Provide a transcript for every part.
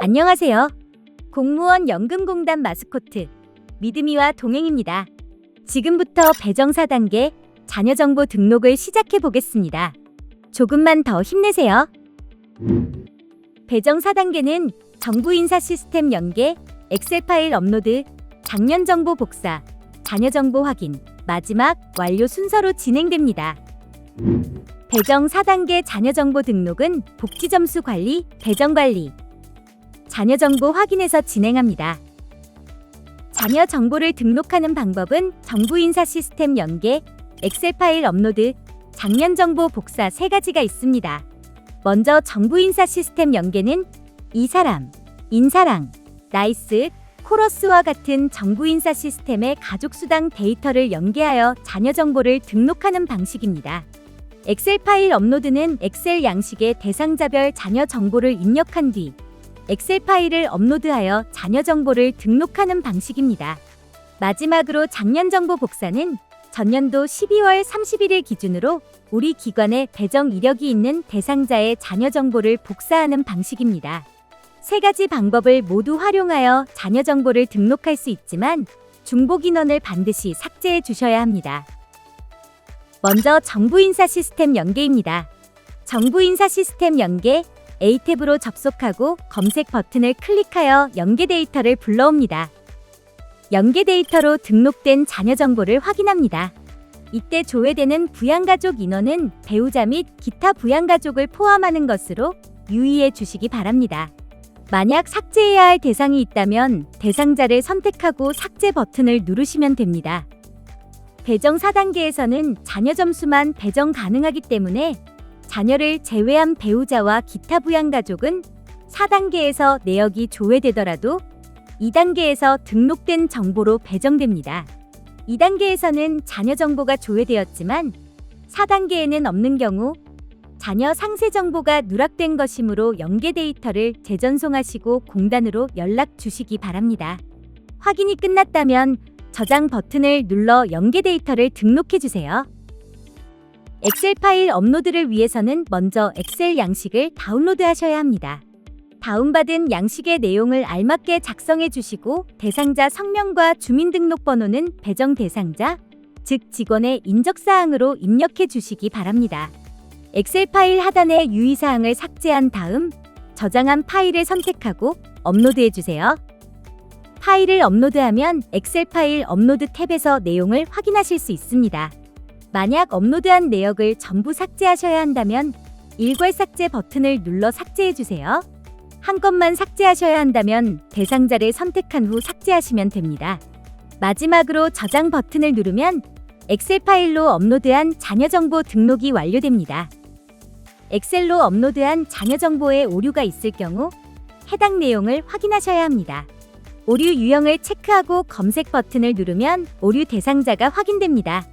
안녕하세요. 공무원 연금공단 마스코트 믿음이와 동행입니다. 지금부터 배정 4단계 자녀 정보 등록을 시작해 보겠습니다. 조금만 더 힘내세요. 배정 4단계는 정부 인사 시스템 연계, 엑셀 파일 업로드, 작년 정보 복사, 자녀 정보 확인, 마지막 완료 순서로 진행됩니다. 배정 4단계 자녀 정보 등록은 복지 점수 관리, 배정 관리, 자녀 정보 확인에서 진행합니다. 자녀 정보를 등록하는 방법은 정부 인사 시스템 연계, 엑셀 파일 업로드, 작년 정보 복사 3가지가 있습니다. 먼저 정부 인사 시스템 연계는 이사람, 인사랑, 나이스, 코러스와 같은 정부 인사 시스템의 가족수당 데이터를 연계하여 자녀 정보를 등록하는 방식입니다. 엑셀 파일 업로드는 엑셀 양식의 대상자별 자녀 정보를 입력한 뒤 엑셀 파일을 업로드하여 자녀 정보를 등록하는 방식입니다. 마지막으로 작년 정보 복사는 전년도 12월 31일 기준으로 우리 기관에 배정 이력이 있는 대상자의 자녀 정보를 복사하는 방식입니다. 3가지 방법을 모두 활용하여 자녀 정보를 등록할 수 있지만 중복 인원을 반드시 삭제해 주셔야 합니다. 먼저 정부 인사 시스템 연계입니다. 정부 인사 시스템 연계 A 탭으로 접속하고 검색 버튼을 클릭하여 연계 데이터를 불러옵니다. 연계 데이터로 등록된 자녀 정보를 확인합니다. 이때 조회되는 부양가족 인원은 배우자 및 기타 부양가족을 포함하는 것으로 유의해 주시기 바랍니다. 만약 삭제해야 할 대상이 있다면 대상자를 선택하고 삭제 버튼을 누르시면 됩니다. 배정 4단계에서는 자녀 점수만 배정 가능하기 때문에 자녀를 제외한 배우자와 기타 부양가족은 4단계에서 내역이 조회되더라도 2단계에서 등록된 정보로 배정됩니다. 2단계에서는 자녀 정보가 조회되었지만 4단계에는 없는 경우 자녀 상세 정보가 누락된 것이므로 연계 데이터를 재전송하시고 공단으로 연락 주시기 바랍니다. 확인이 끝났다면 저장 버튼을 눌러 연계 데이터를 등록해 주세요. 엑셀 파일 업로드를 위해서는 먼저 엑셀 양식을 다운로드 하셔야 합니다. 다운받은 양식의 내용을 알맞게 작성해 주시고 대상자 성명과 주민등록번호는 배정 대상자, 즉 직원의 인적사항으로 입력해 주시기 바랍니다. 엑셀 파일 하단의 유의사항을 삭제한 다음 저장한 파일을 선택하고 업로드해 주세요. 파일을 업로드하면 엑셀 파일 업로드 탭에서 내용을 확인하실 수 있습니다. 만약 업로드한 내역을 전부 삭제하셔야 한다면 일괄 삭제 버튼을 눌러 삭제해 주세요. 한 건만 삭제하셔야 한다면 대상자를 선택한 후 삭제하시면 됩니다. 마지막으로 저장 버튼을 누르면 엑셀 파일로 업로드한 자녀 정보 등록이 완료됩니다. 엑셀로 업로드한 자녀 정보에 오류가 있을 경우 해당 내용을 확인하셔야 합니다. 오류 유형을 체크하고 검색 버튼을 누르면 오류 대상자가 확인됩니다.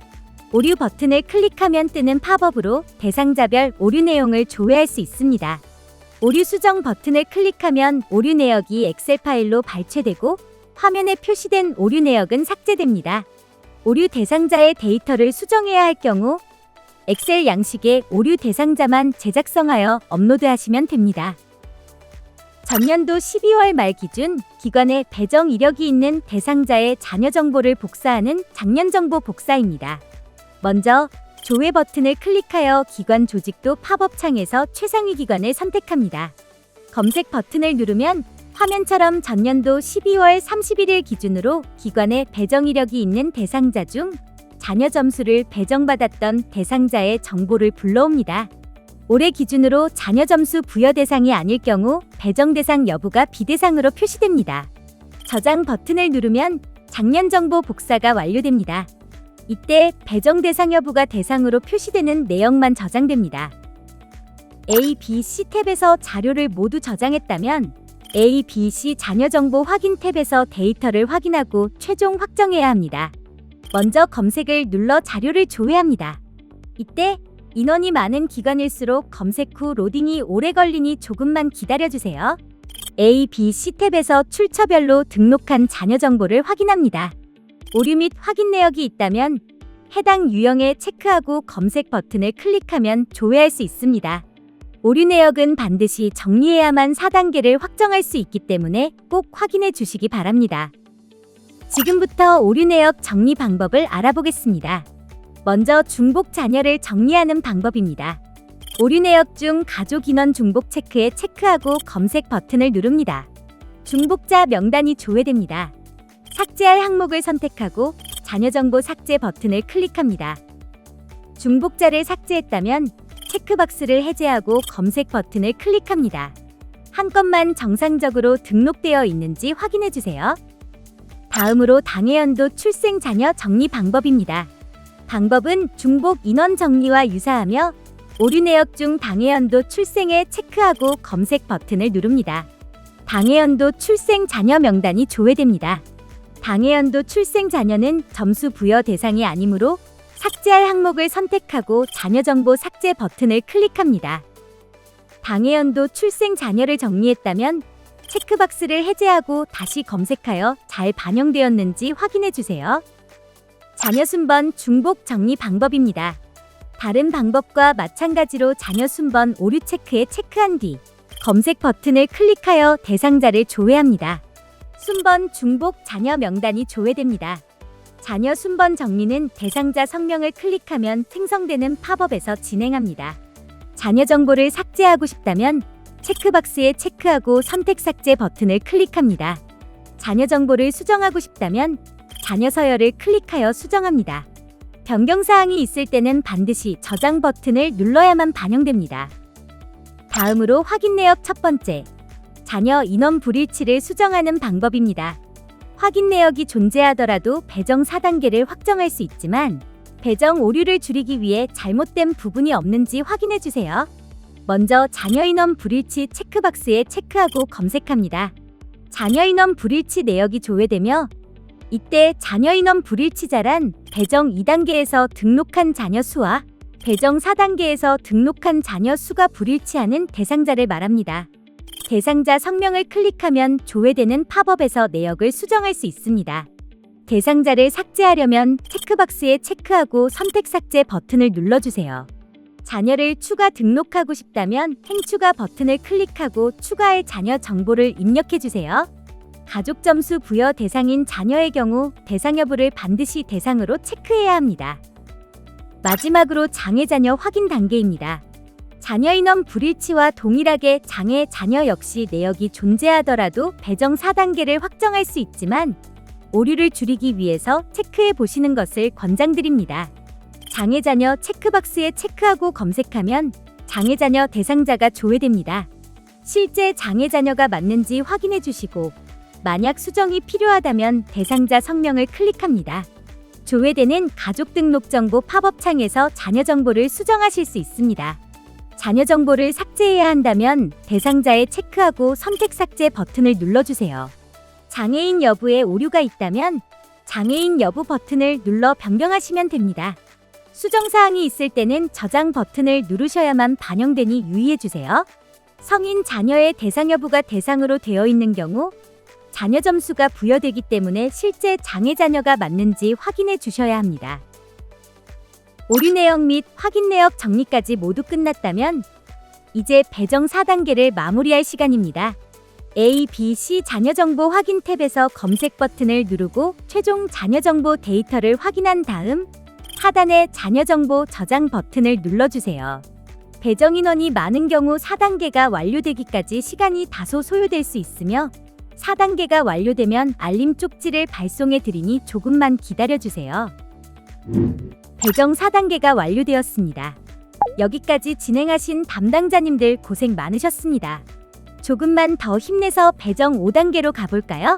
오류 버튼을 클릭하면 뜨는 팝업으로 대상자별 오류 내용을 조회할 수 있습니다. 오류 수정 버튼을 클릭하면 오류 내역이 엑셀 파일로 발췌되고 화면에 표시된 오류 내역은 삭제됩니다. 오류 대상자의 데이터를 수정해야 할 경우 엑셀 양식의 오류 대상자만 재작성하여 업로드하시면 됩니다. 전년도 12월 말 기준 기관에 배정 이력이 있는 대상자의 자녀 정보를 복사하는 작년 정보 복사입니다. 먼저 조회 버튼을 클릭하여 기관 조직도 팝업 창에서 최상위 기관을 선택합니다. 검색 버튼을 누르면 화면처럼 전년도 12월 31일 기준으로 기관에 배정 이력이 있는 대상자 중 자녀 점수를 배정받았던 대상자의 정보를 불러옵니다. 올해 기준으로 자녀 점수 부여 대상이 아닐 경우 배정 대상 여부가 비대상으로 표시됩니다. 저장 버튼을 누르면 작년 정보 복사가 완료됩니다. 이때 배정 대상 여부가 대상으로 표시되는 내역만 저장됩니다. A, B, C 탭에서 자료를 모두 저장했다면 A, B, C 자녀 정보 확인 탭에서 데이터를 확인하고 최종 확정해야 합니다. 먼저 검색을 눌러 자료를 조회합니다. 이때 인원이 많은 기관일수록 검색 후 로딩이 오래 걸리니 조금만 기다려주세요. A, B, C 탭에서 출처별로 등록한 자녀 정보를 확인합니다. 오류 및 확인 내역이 있다면 해당 유형에 체크하고 검색 버튼을 클릭하면 조회할 수 있습니다. 오류 내역은 반드시 정리해야만 4단계를 확정할 수 있기 때문에 꼭 확인해 주시기 바랍니다. 지금부터 오류 내역 정리 방법을 알아보겠습니다. 먼저 중복 잔여를 정리하는 방법입니다. 오류 내역 중 가족 인원 중복 체크에 체크하고 검색 버튼을 누릅니다. 중복자 명단이 조회됩니다. 삭제할 항목을 선택하고 잔여 정보 삭제 버튼을 클릭합니다. 중복자를 삭제했다면 체크박스를 해제하고 검색 버튼을 클릭합니다. 한 건만 정상적으로 등록되어 있는지 확인해 주세요. 다음으로 당해연도 출생 잔여 정리 방법입니다. 방법은 중복 인원 정리와 유사하며 오류 내역 중 당해연도 출생에 체크하고 검색 버튼을 누릅니다. 당해연도 출생 자녀 명단이 조회됩니다. 당해연도 출생 자녀는 점수 부여 대상이 아니므로 삭제할 항목을 선택하고 자녀 정보 삭제 버튼을 클릭합니다. 당해연도 출생 자녀를 정리했다면 체크박스를 해제하고 다시 검색하여 잘 반영되었는지 확인해 주세요. 자녀 순번 중복 정리 방법입니다. 다른 방법과 마찬가지로 자녀 순번 오류 체크에 체크한 뒤 검색 버튼을 클릭하여 대상자를 조회합니다. 순번 중복 자녀 명단이 조회됩니다. 자녀 순번 정리는 대상자 성명을 클릭하면 생성되는 팝업에서 진행합니다. 자녀 정보를 삭제하고 싶다면 체크박스에 체크하고 선택 삭제 버튼을 클릭합니다. 자녀 정보를 수정하고 싶다면 자녀 서열을 클릭하여 수정합니다. 변경사항이 있을 때는 반드시 저장 버튼을 눌러야만 반영됩니다. 다음으로 확인 내역 첫 번째, 자녀 인원 불일치를 수정하는 방법입니다. 확인 내역이 존재하더라도 배정 4단계를 확정할 수 있지만 배정 오류를 줄이기 위해 잘못된 부분이 없는지 확인해 주세요. 먼저 자녀 인원 불일치 체크박스에 체크하고 검색합니다. 자녀 인원 불일치 내역이 조회되며 이때 자녀 인원 불일치자란 배정 2단계에서 등록한 자녀 수와 배정 4단계에서 등록한 자녀 수가 불일치하는 대상자를 말합니다. 대상자 성명을 클릭하면 조회되는 팝업에서 내역을 수정할 수 있습니다. 대상자를 삭제하려면 체크박스에 체크하고 선택 삭제 버튼을 눌러주세요. 자녀를 추가 등록하고 싶다면 행추가 버튼을 클릭하고 추가할 자녀 정보를 입력해주세요. 가족 점수 부여 대상인 자녀의 경우 대상 여부를 반드시 대상으로 체크해야 합니다. 마지막으로 장애 자녀 확인 단계입니다. 자녀 인원 불일치와 동일하게 장애 자녀 역시 내역이 존재하더라도 배정 4단계를 확정할 수 있지만 오류를 줄이기 위해서 체크해 보시는 것을 권장드립니다. 장애 자녀 체크박스에 체크하고 검색하면 장애 자녀 대상자가 조회됩니다. 실제 장애 자녀가 맞는지 확인해 주시고 만약 수정이 필요하다면 대상자 성명을 클릭합니다. 조회되는 가족 등록 정보 팝업 창에서 자녀 정보를 수정하실 수 있습니다. 자녀 정보를 삭제해야 한다면 대상자에 체크하고 선택 삭제 버튼을 눌러주세요. 장애인 여부에 오류가 있다면 장애인 여부 버튼을 눌러 변경하시면 됩니다. 수정사항이 있을 때는 저장 버튼을 누르셔야만 반영되니 유의해주세요. 성인 자녀의 대상 여부가 대상으로 되어 있는 경우 자녀 점수가 부여되기 때문에 실제 장애 자녀가 맞는지 확인해 주셔야 합니다. 오류 내역 및 확인 내역 정리까지 모두 끝났다면 이제 배정 4단계를 마무리할 시간입니다. A, B, C 자녀 정보 확인 탭에서 검색 버튼을 누르고 최종 자녀 정보 데이터를 확인한 다음 하단의 자녀 정보 저장 버튼을 눌러주세요. 배정 인원이 많은 경우 4단계가 완료되기까지 시간이 다소 소요될 수 있으며 4단계가 완료되면 알림 쪽지를 발송해 드리니 조금만 기다려주세요. 배정 4단계가 완료되었습니다. 여기까지 진행하신 담당자님들 고생 많으셨습니다. 조금만 더 힘내서 배정 5단계로 가볼까요?